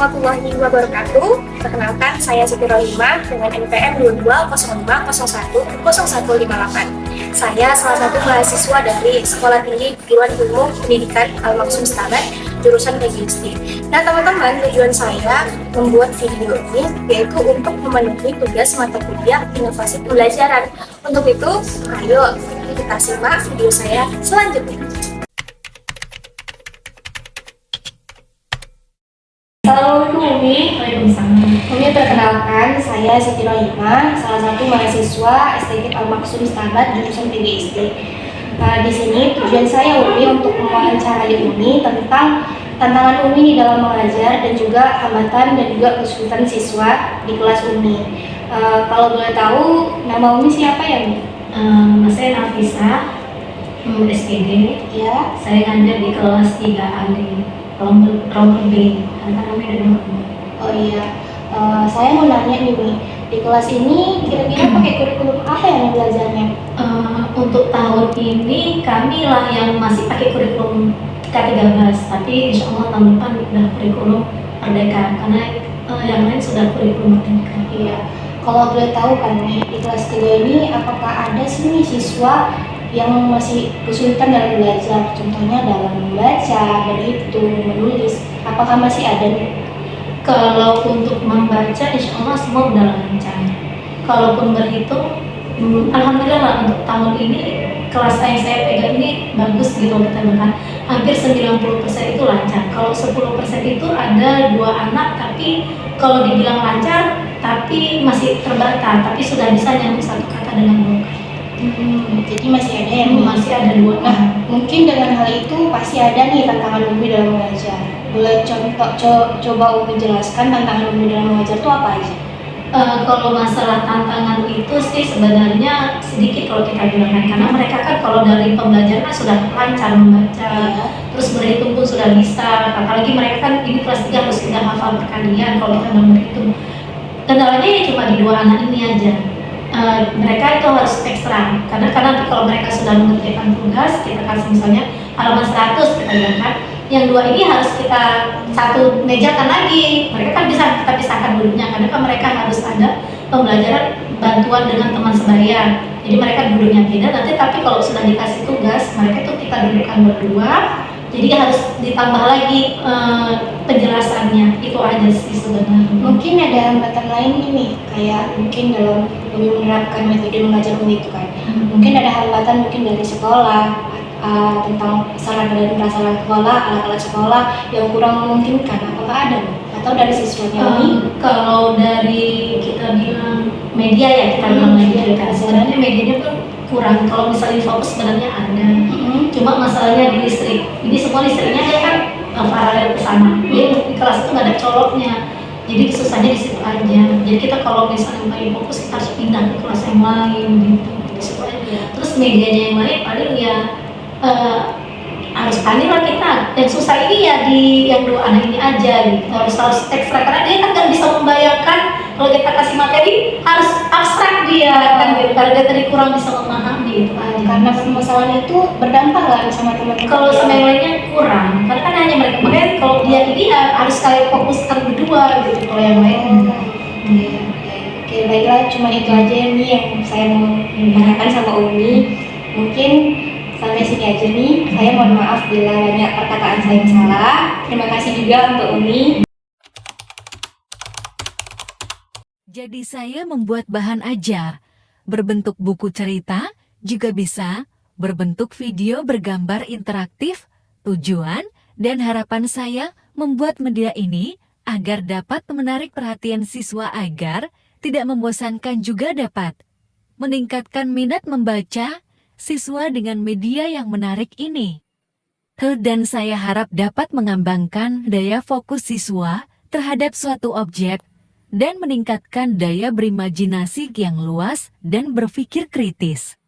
warahmatullahi wabarakatuh. Perkenalkan, saya Siti Rohimah dengan NPM 2205010158. Saya salah satu mahasiswa dari Sekolah Tinggi Kejuruan Ilmu Pendidikan Al-Maksum Stabat, jurusan PGSD. Nah teman-teman, tujuan saya membuat video ini yaitu untuk memenuhi tugas mata kuliah inovasi pembelajaran. Untuk itu, ayo kita simak video saya selanjutnya. Assalamualaikum Umi. Waalaikumsalam. Umi, perkenalkan, saya Siti Rohimah, salah satu mahasiswa STK Al-Maksum Stabat, jurusan PGSD. Nah, di sini tujuan saya Umi untuk mewawancarai Umi tentang tantangan Umi di dalam mengajar dan juga hambatan dan juga kesulitan siswa di kelas Umi. Kalau boleh tahu, nama Umi siapa ya Umi? Nama saya Nafisa, SPD. Ya. Saya ngajar di kelas 3A di kelompok B, antara Umi dan Umi. Oh iya. Saya mau nanya nih Umi, di kelas ini kira-kira pakai kurikulum apa yang belajarnya? Untuk tahun ini kami lah yang masih pakai kurikulum K13, tapi insya Allah tahun depan udah kurikulum Merdeka, karena yang lain sudah kurikulum Merdeka. Iya. Kalau boleh tahu kan nih, di kelas 3 ini apakah ada sih nih siswa yang masih kesulitan dalam belajar? Contohnya dalam membaca, berhitung, menulis. Apakah masih ada nih? Kalau untuk membaca, insya Allah semua udah lancar. Kalaupun berhitung, alhamdulillah lah untuk tahun ini kelas yang saya pegang ini bagus gitu kita bahkan hampir 90% itu lancar. Kalau 10% itu ada 2 anak, tapi kalau dibilang lancar, tapi masih terbatas, tapi sudah bisa nyambung satu kata dengan 2 kata. Jadi masih ada yang Masih ada 2 Nah, mungkin dengan hal itu pasti ada nih tantangan Umi dalam mengajar. Boleh coba Umi jelaskan tantangan Umi dalam mengajar itu apa aja? Kalau masalah tantangan itu sih sebenarnya sedikit kalau kita bilangkan, karena mereka kan kalau dari pembelajaran sudah lancar membaca, terus berhitung pun sudah bisa, apalagi mereka kan ini kelas 3 harus sudah hafal perkalian kalau kita mau berhitung. Kendalanya ya cuma di 2 anak ini aja. Mereka itu harus ekstra, karena nanti kalau mereka sudah mengerjakan tugas, kita kasih misalnya halaman 100 kita bilangkan, yang 2 ini harus kita satu mejakan lagi. Mereka kan bisa kita pisahkan dulunya, karena kan mereka harus ada pembelajaran bantuan dengan teman sebaya. Jadi mereka duduknya beda, nanti tapi kalau sudah dikasih tugas, mereka itu kita dudukkan berdua. Jadi harus ditambah lagi penjelasannya, itu aja sih sebenarnya. Mungkin ada hambatan lain nih, kayak mungkin dalam Umi menerapkan metode mengajar Umi itu kan. Mungkin ada hambatan mungkin dari sekolah, tentang sarana dan prasarana sekolah, alat-alat sekolah yang kurang memungkinkan. Apakah ada atau dari siswanya Umi? Kalau dari kita bilang media ya, kita bilang media kan sebenarnya medianya pun kurang. Kalau misalnya fokus sebenarnya ada, cuma masalahnya di listrik. Ini semua listriknya dia kan paralel ke sana. Jadi di kelas itu nggak ada coloknya. Jadi susahnya di situ aja. Jadi kita kalau misalnya mau fokus kita harus pindah ke kelas yang lain gitu. Di situ aja. Terus medianya yang lain paling ya harus panik lah kita. Yang susah ini ya di yang 2 anak ini aja gitu. Harus ekstra, karena dia kan nggak bisa membayangkan kalau kita kasih materi harus abstrak dia kan gitu. Karena dia tadi kurang bisa memahami gitu aja. Karena permasalahan itu berdampak nggak sama teman-teman? Kalau sama yang lainnya kurang, karena kan hanya mereka makanya kalau dia ini harus kalian fokuskan berdua gitu. Kalau yang lain Oke, baiklah, cuma itu aja nih yang saya mau tanyakan sama Umi. Mungkin sampai sini aja nih. Saya mohon maaf bila banyak perkataan saya yang salah. Terima kasih juga untuk Umi. Jadi saya membuat bahan ajar, berbentuk buku cerita, juga bisa berbentuk video bergambar interaktif. Tujuan dan harapan saya membuat media ini agar dapat menarik perhatian siswa agar tidak membosankan, juga dapat meningkatkan minat membaca siswa dengan media yang menarik ini. Dan saya harap dapat mengembangkan daya fokus siswa terhadap suatu objek dan meningkatkan daya berimajinasi yang luas dan berpikir kritis.